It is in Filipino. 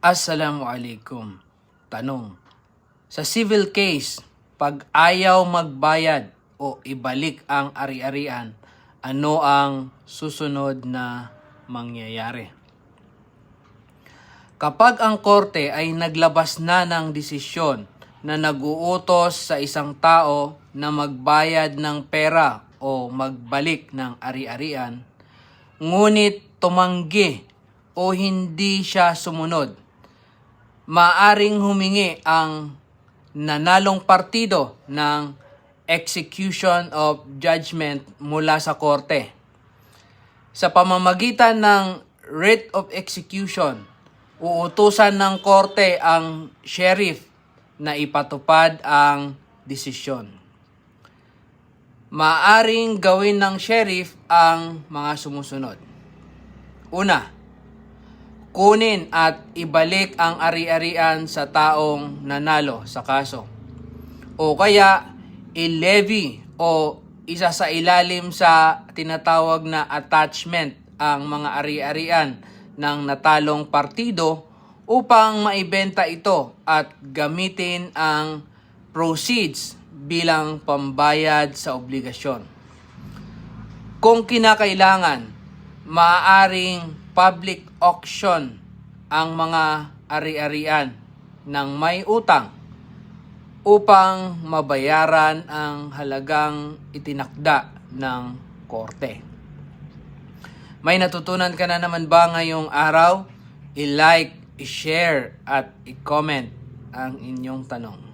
Assalamualaikum. Tanong, sa civil case, pag ayaw magbayad o ibalik ang ari-arian, ano ang susunod na mangyayari? Kapag ang korte ay naglabas na ng desisyon na nag-uutos sa isang tao na magbayad ng pera o magbalik ng ari-arian, ngunit tumanggi o hindi siya sumunod, maaring humingi ang nanalong partido ng execution of judgment mula sa korte. Sa pamamagitan ng writ of execution, uutusan ng korte ang sheriff na ipatupad ang desisyon. Maaring gawin ng sheriff ang mga sumusunod. Una, kunin at ibalik ang ari-arian sa taong nanalo sa kaso. O kaya, i-levy o isa sa ilalim sa tinatawag na attachment ang mga ari-arian ng natalong partido upang maibenta ito at gamitin ang proceeds bilang pambayad sa obligasyon. Kung kinakailangan, maaaring public auction ang mga ari-arian ng may utang upang mabayaran ang halagang itinakda ng korte. May natutunan ka na naman ba ngayong araw? I-like, i-share at i-comment ang inyong tanong.